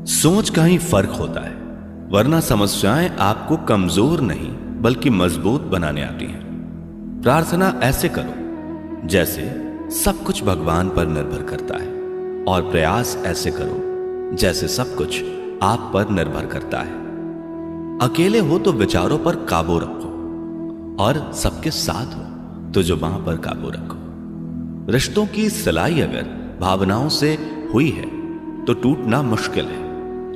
सोच का ही फर्क होता है, वरना समस्याएं आपको कमजोर नहीं बल्कि मजबूत बनाने आती हैं। प्रार्थना ऐसे करो जैसे सब कुछ भगवान पर निर्भर करता है, और प्रयास ऐसे करो जैसे सब कुछ आप पर निर्भर करता है। अकेले हो तो विचारों पर काबू रखो, और सबके साथ हो तो जुबान पर काबू रखो। रिश्तों की सिलाई अगर भावनाओं से हुई है तो टूटना मुश्किल है,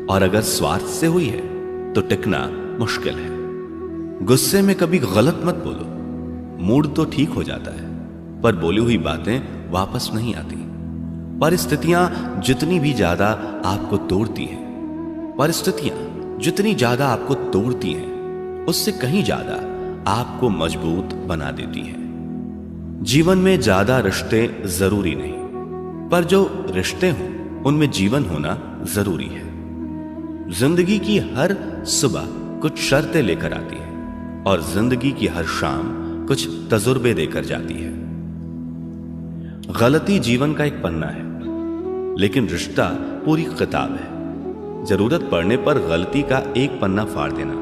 और अगर स्वार्थ से हुई है तो टिकना मुश्किल है। गुस्से में कभी गलत मत बोलो, मूड तो ठीक हो जाता है पर बोली हुई बातें वापस नहीं आती। परिस्थितियां जितनी भी ज्यादा आपको तोड़ती हैं, परिस्थितियां जितनी ज्यादा आपको तोड़ती हैं, उससे कहीं ज्यादा आपको मजबूत बना देती हैं। जीवन में ज्यादा रिश्ते जरूरी नहीं, पर जो रिश्ते हों उनमें जीवन होना जरूरी है। जिंदगी की हर सुबह कुछ शर्तें लेकर आती है, और जिंदगी की हर शाम कुछ तजुर्बे देकर जाती है। गलती जीवन का एक पन्ना है, लेकिन रिश्ता पूरी किताब है। जरूरत पड़ने पर गलती का एक पन्ना फाड़ देना,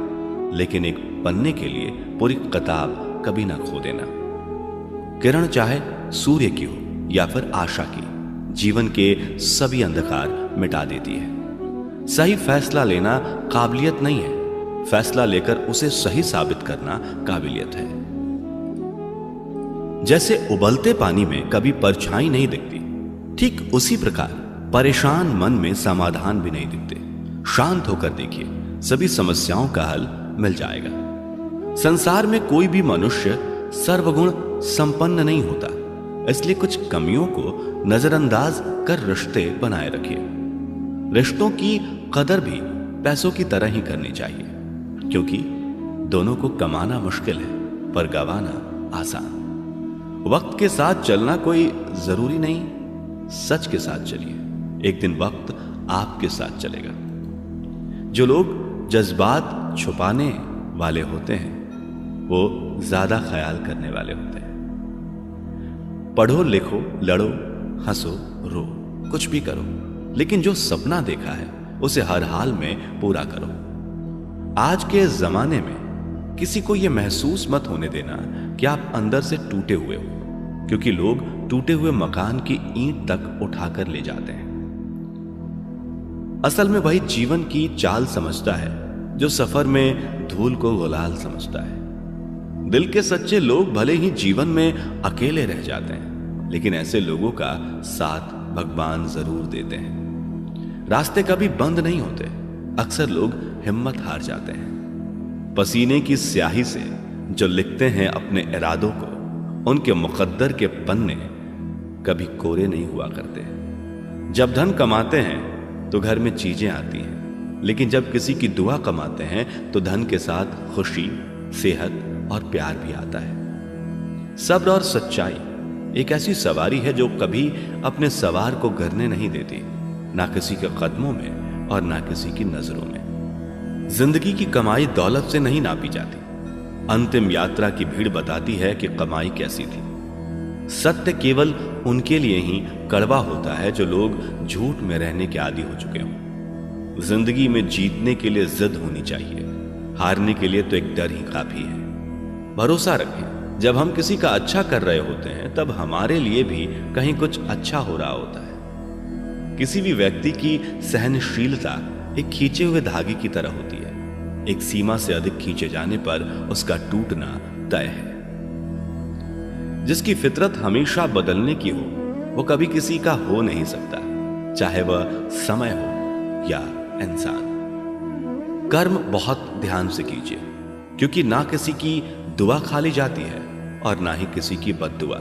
लेकिन एक पन्ने के लिए पूरी किताब कभी ना खो देना। किरण चाहे सूर्य की हो या फिर आशा की, जीवन के सभी अंधकार मिटा देती है। सही फैसला लेना काबिलियत नहीं है, फैसला लेकर उसे सही साबित करना काबिलियत है। जैसे उबलते पानी में कभी परछाई नहीं दिखती, ठीक उसी प्रकार परेशान मन में समाधान भी नहीं दिखते। शांत होकर देखिए, सभी समस्याओं का हल मिल जाएगा। संसार में कोई भी मनुष्य सर्वगुण संपन्न नहीं होता, इसलिए कुछ कमियों को नजरअंदाज कर रिश्ते बनाए रखिए। रिश्तों की कदर भी पैसों की तरह ही करनी चाहिए, क्योंकि दोनों को कमाना मुश्किल है पर गंवाना आसान। वक्त के साथ चलना कोई जरूरी नहीं, सच के साथ चलिए, एक दिन वक्त आपके साथ चलेगा। जो लोग जज्बात छुपाने वाले होते हैं वो ज्यादा ख्याल करने वाले होते हैं। पढ़ो लिखो, लड़ो, हंसो, रो, कुछ भी करो, लेकिन जो सपना देखा है उसे हर हाल में पूरा करो। आज के जमाने में किसी को यह महसूस मत होने देना कि आप अंदर से टूटे हुए हो, क्योंकि लोग टूटे हुए मकान की ईंट तक उठाकर ले जाते हैं। असल में वही जीवन की चाल समझता है जो सफर में धूल को गुलाल समझता है। दिल के सच्चे लोग भले ही जीवन में अकेले रह जाते हैं, लेकिन ऐसे लोगों का साथ भगवान जरूर देते हैं। रास्ते कभी बंद नहीं होते, अक्सर लोग हिम्मत हार जाते हैं। पसीने की स्याही से जो लिखते हैं अपने इरादों को, उनके मुकद्दर के पन्ने कभी कोरे नहीं हुआ करते। जब धन कमाते हैं तो घर में चीजें आती हैं, लेकिन जब किसी की दुआ कमाते हैं तो धन के साथ खुशी, सेहत और प्यार भी आता है। सब्र और सच्चाई एक ऐसी सवारी है जो कभी अपने सवार को गिरने नहीं देती, ना किसी के कदमों में और ना किसी की नजरों में। जिंदगी की कमाई दौलत से नहीं नापी जाती, अंतिम यात्रा की भीड़ बताती है कि कमाई कैसी थी। सत्य केवल उनके लिए ही कड़वा होता है जो लोग झूठ में रहने के आदी हो चुके हों। जिंदगी में जीतने के लिए जिद होनी चाहिए, हारने के लिए तो एक डर ही काफी है। भरोसा रखें, जब हम किसी का अच्छा कर रहे होते हैं तब हमारे लिए भी कहीं कुछ अच्छा हो रहा होता है। किसी भी व्यक्ति की सहनशीलता एक खींचे हुए धागे की तरह होती है, एक सीमा से अधिक खींचे जाने पर उसका टूटना तय है। जिसकी फितरत हमेशा बदलने की हो वो कभी किसी का हो नहीं सकता, चाहे वह समय हो या इंसान। कर्म बहुत ध्यान से कीजिए, क्योंकि ना किसी की दुआ खाली जाती है और ना ही किसी की बद्दुआ।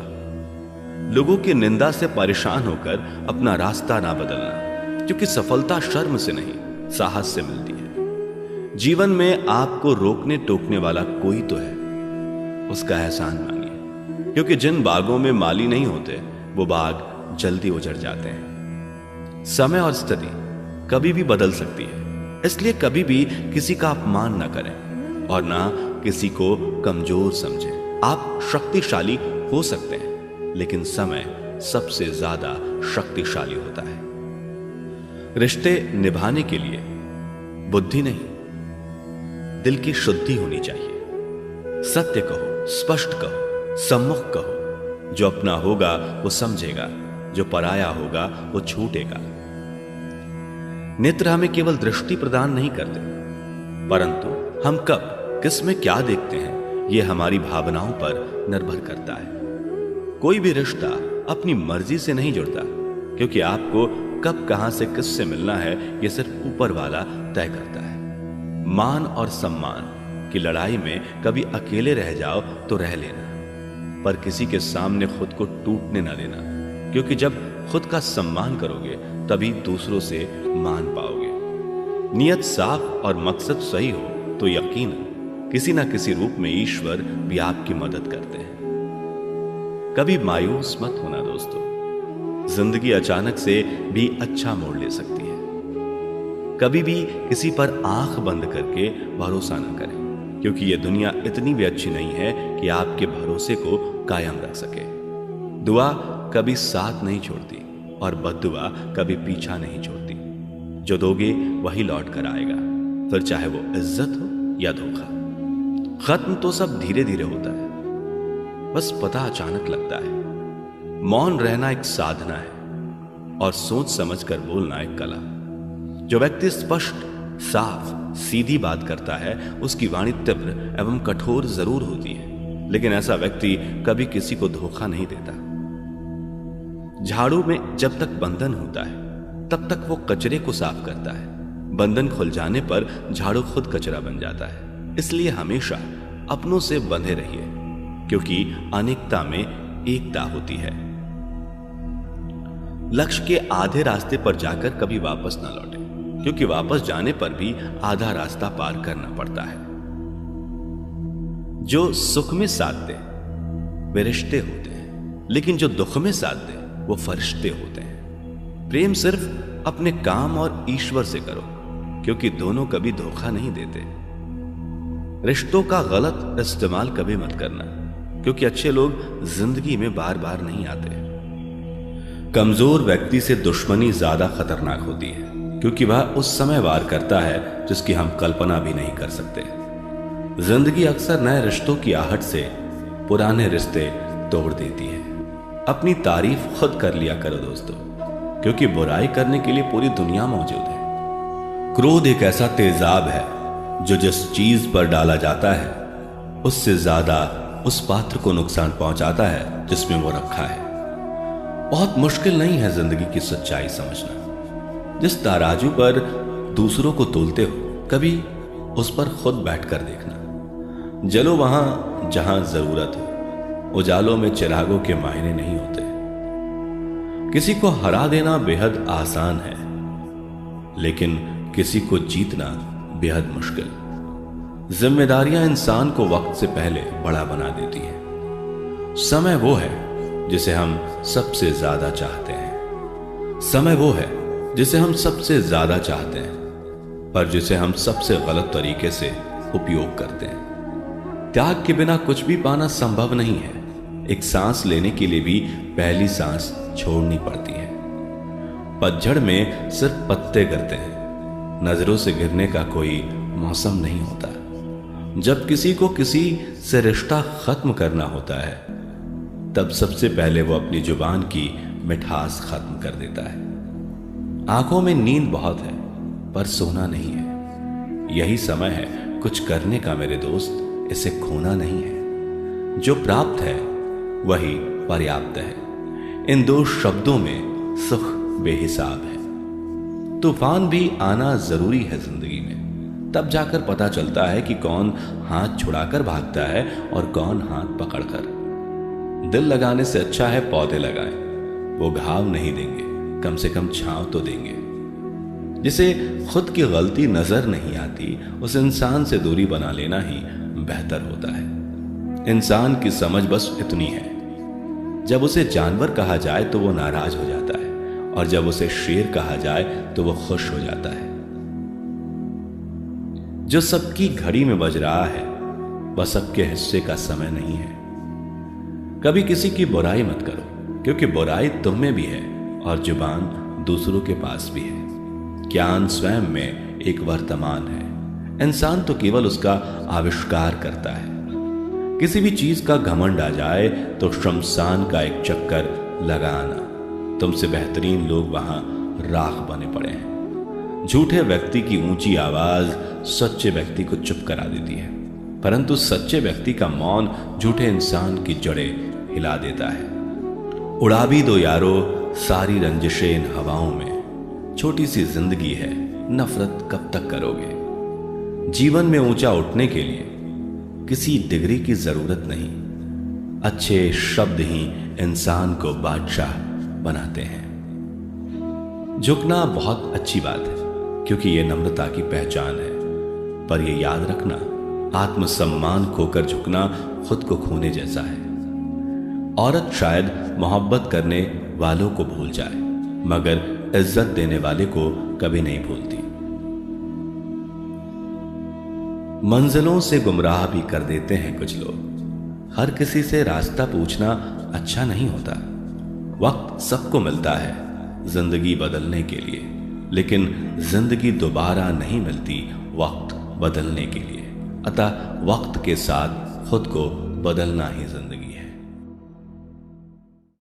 लोगों की निंदा से परेशान होकर अपना रास्ता ना बदलना, क्योंकि सफलता शर्म से नहीं साहस से मिलती है। जीवन में आपको रोकने टोकने वाला कोई तो है, उसका एहसान मानिए, क्योंकि जिन बागों में माली नहीं होते वो बाग जल्दी उजड़ जाते हैं। समय और स्थिति कभी भी बदल सकती है, इसलिए कभी भी किसी का अपमान ना करें और ना किसी को कमजोर समझें। आप शक्तिशाली हो सकते हैं, लेकिन समय सबसे ज्यादा शक्तिशाली होता है। रिश्ते निभाने के लिए बुद्धि नहीं, दिल की शुद्धि होनी चाहिए। सत्य कहो, स्पष्ट कहो, सम्मुख कहो। जो अपना होगा वो समझेगा, जो पराया होगा वो छूटेगा। नेत्र हमें केवल दृष्टि प्रदान नहीं करते, परंतु हम कब किस में क्या देखते हैं यह हमारी भावनाओं पर निर्भर करता है। कोई भी रिश्ता अपनी मर्जी से नहीं जुड़ता, क्योंकि आपको कब कहां से किससे मिलना है यह सिर्फ ऊपर वाला तय करता है। मान और सम्मान की लड़ाई में कभी अकेले रह जाओ तो रह लेना, पर किसी के सामने खुद को टूटने ना देना, क्योंकि जब खुद का सम्मान करोगे तभी दूसरों से मान पाओगे। नियत साफ और मकसद सही हो तो यकीनन किसी ना किसी रूप में ईश्वर भी आपकी मदद करते हैं। कभी मायूस मत होना दोस्तों, जिंदगी अचानक से भी अच्छा मोड़ ले सकती है। कभी भी किसी पर आंख बंद करके भरोसा न करें, क्योंकि यह दुनिया इतनी भी अच्छी नहीं है कि आपके भरोसे को कायम रख सके। दुआ कभी साथ नहीं छोड़ती और बद्दुआ कभी पीछा नहीं छोड़ती। जो दोगे वही लौट कर आएगा, फिर चाहे वो इज्जत हो या धोखा। खत्म तो सब धीरे धीरे होता है, बस पता अचानक लगता है। मौन रहना एक साधना है और सोच समझकर बोलना एक कला। जो व्यक्ति स्पष्ट, साफ, सीधी बात करता है उसकी वाणी तीव्र एवं कठोर जरूर होती है, लेकिन ऐसा व्यक्ति कभी किसी को धोखा नहीं देता। झाड़ू में जब तक बंधन होता है तब तक वो कचरे को साफ करता है। बंधन खुल जाने पर झाड़ू खुद कचरा बन जाता है। इसलिए हमेशा अपनों से बंधे रहिए, क्योंकि अनेकता में एकता होती है। लक्ष्य के आधे रास्ते पर जाकर कभी वापस ना लौटे, क्योंकि वापस जाने पर भी आधा रास्ता पार करना पड़ता है। जो सुख में साथ दे वे रिश्ते होते हैं, लेकिन जो दुख में साथ दे वो फरिश्ते होते हैं। प्रेम सिर्फ अपने काम और ईश्वर से करो, क्योंकि दोनों कभी धोखा नहीं देते। रिश्तों का गलत इस्तेमाल कभी मत करना, क्योंकि अच्छे लोग जिंदगी में बार बार नहीं आते। कमजोर व्यक्ति से दुश्मनी ज्यादा खतरनाक होती है, क्योंकि वह उस समय वार करता है जिसकी हम कल्पना भी नहीं कर सकते। जिंदगी अक्सर नए रिश्तों की आहट से पुराने रिश्ते तोड़ देती है। अपनी तारीफ खुद कर लिया करो दोस्तों, क्योंकि बुराई करने के लिए पूरी दुनिया मौजूद है। क्रोध एक ऐसा तेजाब है जो जिस चीज पर डाला जाता है उससे ज्यादा उस पात्र को नुकसान पहुंचाता है जिसमें वो रखा है। बहुत मुश्किल नहीं है जिंदगी की सच्चाई समझना। जिस तराजू पर दूसरों को तोलते हो कभी उस पर खुद बैठकर देखना। जलो वहां जहां जरूरत हो, उजालों में चिरागों के मायने नहीं होते। किसी को हरा देना बेहद आसान है, लेकिन किसी को जीतना बेहद मुश्किल। जिम्मेदारियां इंसान को वक्त से पहले बड़ा बना देती हैं। समय वो है जिसे हम सबसे ज्यादा चाहते हैं। समय वो है जिसे हम सबसे ज्यादा चाहते हैं, पर जिसे हम सबसे गलत तरीके से उपयोग करते हैं। त्याग के बिना कुछ भी पाना संभव नहीं है। एक सांस लेने के लिए भी पहली सांस छोड़नी पड़ती है। पतझड़ में सिर्फ पत्ते गिरते हैं, नजरों से गिरने का कोई मौसम नहीं होता। जब किसी को किसी से रिश्ता खत्म करना होता है तब सबसे पहले वो अपनी जुबान की मिठास खत्म कर देता है। आंखों में नींद बहुत है पर सोना नहीं है। यही समय है कुछ करने का मेरे दोस्त, इसे खोना नहीं है। जो प्राप्त है वही पर्याप्त है। इन दो शब्दों में सुख बेहिसाब है। तूफान भी आना जरूरी है जिंदगी में, तब जाकर पता चलता है कि कौन हाथ छुड़ाकर भागता है और कौन हाथ पकड़कर। दिल लगाने से अच्छा है पौधे लगाएं। वो घाव नहीं देंगे, कम से कम छांव तो देंगे। जिसे खुद की गलती नजर नहीं आती उस इंसान से दूरी बना लेना ही बेहतर होता है। इंसान की समझ बस इतनी है, जब उसे जानवर कहा जाए तो वो नाराज हो जाता है, और जब उसे शेर कहा जाए तो वो खुश हो जाता है। जो सबकी घड़ी में बज रहा है वह सबके हिस्से का समय नहीं है। कभी किसी की बुराई मत करो, क्योंकि बुराई तुम में भी है और जुबान दूसरों के पास भी है। ज्ञान स्वयं में एक वर्तमान है। इंसान तो केवल उसका आविष्कार करता है। किसी भी चीज का घमंड आ जाए तो शमशान का एक चक्कर लगाना। तुमसे बेहतरीन लोग वहां राख बने पड़े हैं। झूठे व्यक्ति की ऊंची आवाज सच्चे व्यक्ति को चुप करा देती है, परंतु सच्चे व्यक्ति का मौन झूठे इंसान की जड़ें हिला देता है। उड़ा भी दो यारो सारी रंजिशें इन हवाओं में, छोटी सी जिंदगी है, नफरत कब तक करोगे। जीवन में ऊंचा उठने के लिए किसी डिग्री की जरूरत नहीं, अच्छे शब्द ही इंसान को बादशाह बनाते हैं। झुकना बहुत अच्छी बात है, क्योंकि यह नम्रता की पहचान है, पर यह याद रखना, आत्मसम्मान खोकर झुकना खुद को खोने जैसा है। औरत शायद मोहब्बत करने वालों को भूल जाए, मगर इज्जत देने वाले को कभी नहीं भूलती। मंजिलों से गुमराह भी कर देते हैं कुछ लोग। हर किसी से रास्ता पूछना अच्छा नहीं होता। वक्त सबको मिलता है जिंदगी बदलने के लिए, लेकिन जिंदगी दोबारा नहीं मिलती वक्त बदलने के लिए। अतः वक्त के साथ खुद को बदलना ही जिंदगी।